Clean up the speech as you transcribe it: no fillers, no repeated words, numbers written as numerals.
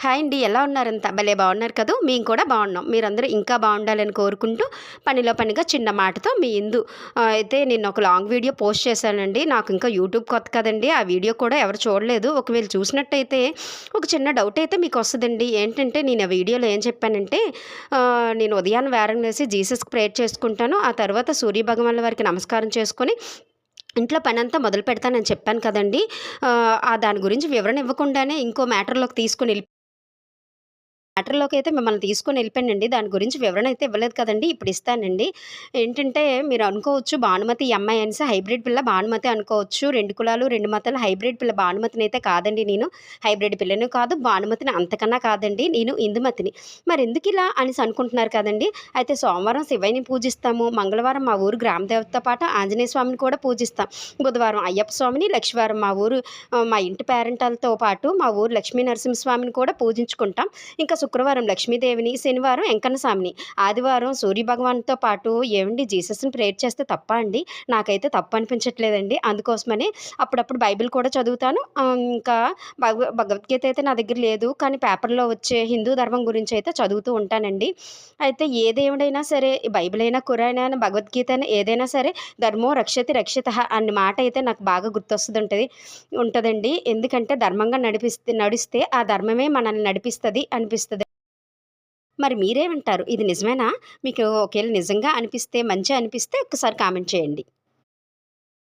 Hi అండి. ఎలా ఉన్నారంతా? భలే బాగున్నారు కదూ! మేము కూడా బాగున్నాం. మీరందరూ ఇంకా బాగుండాలని కోరుకుంటూ పనిలో పనిగా చిన్న మాటతో మీ ఇందు అయితే నేను ఒక లాంగ్ వీడియో పోస్ట్ చేశానండి. నాకు ఇంకా యూట్యూబ్ కొత్త కదండీ! ఆ వీడియో కూడా ఎవరు చూడలేదు. ఒకవేళ చూసినట్టయితే ఒక చిన్న డౌట్ అయితే మీకొస్తదండి. ఏంటంటే నేను ఆ వీడియోలో ఏం చెప్పానంటే నేను ఉదయాన్నే వేరం లేసి జీసస్‌కి ప్రేయర్ చేసుకుంటాను. ఆ తర్వాత సూర్య భగవానుల వారికి నమస్కారం చేసుకొని ఇంట్లో పనంతా మొదలు పెడతానని చెప్పాను కదండీ! దాని గురించి వివరణ ఇవ్వకుండానే ఇంకో మ్యాటర్‌లోకి తీసుకొని మ్యాటర్‌లోకైతే మిమ్మల్ని తీసుకొని ఎళ్ళిపోయానండి. దాని గురించి వివరణ అయితే ఇవ్వలేదు కదండీ! ఇప్పుడు ఇస్తానండి. ఏంటంటే మీరు అనుకోవచ్చు భానుమతి ఈ అమ్మాయి అనేసి హైబ్రిడ్ పిల్ల భానుమతి అనుకోవచ్చు. 2 కులాలు 2 మతాలు హైబ్రిడ్ పిల్ల భానుమతినైతే కాదండి నేను. హైబ్రిడ్ పిల్లను కాదు, భానుమతిని అంతకన్నా కాదండి. నేను ఇందుమతిని. మరెందుకిలా అనేసి అనుకుంటున్నారు కదండీ! అయితే సోమవారం శివయ్యని పూజిస్తాము. మంగళవారం మా ఊరు గ్రామ దేవతతో పాటు ఆంజనేయ స్వామిని కూడా పూజిస్తాం. బుధవారం అయ్యప్ప స్వామిని, లక్షవారం మా ఇంటి పేరంటాలతో పాటు మా ఊరు లక్ష్మీ నరసింహస్వామిని కూడా పూజించుకుంటాం. ఇంకా శుక్రవారం లక్ష్మీదేవిని, శనివారం వెంకన్న స్వామిని, ఆదివారం సూర్య భగవానుడితో పాటు ఏవండీ జీసస్‌ని ప్రేయర్ చేస్తే తప్పా అండి? నాకైతే తప్పు అనిపించట్లేదండి. అందుకోసమని అప్పుడప్పుడు బైబిల్ కూడా చదువుతాను. ఇంకా భగవద్గీత అయితే నా దగ్గర లేదు. కానీ పేపర్‌లో వచ్చే హిందూ ధర్మం గురించి అయితే చదువుతూ ఉంటానండి. అయితే ఏ దేవుడైనా సరే బైబిల్ అయినా, ఖురాన్ అయినా, భగవద్గీత అయినా ఏదైనా సరే ధర్మో రక్షతి రక్షితః అన్న మాట అయితే నాకు బాగా ఉంటదండి. ఎందుకంటే ధర్మంగా నడిస్తే ఆ ధర్మమే మనల్ని నడిపిస్తది అనిపిస్తది. మరి మీరేమంటారు? ఇది నిజమేనా? మీకు ఒకేళ నిజంగా అనిపిస్తే మంచే అనిపిస్తే ఒక్కసారి కామెంట్ చేయండి.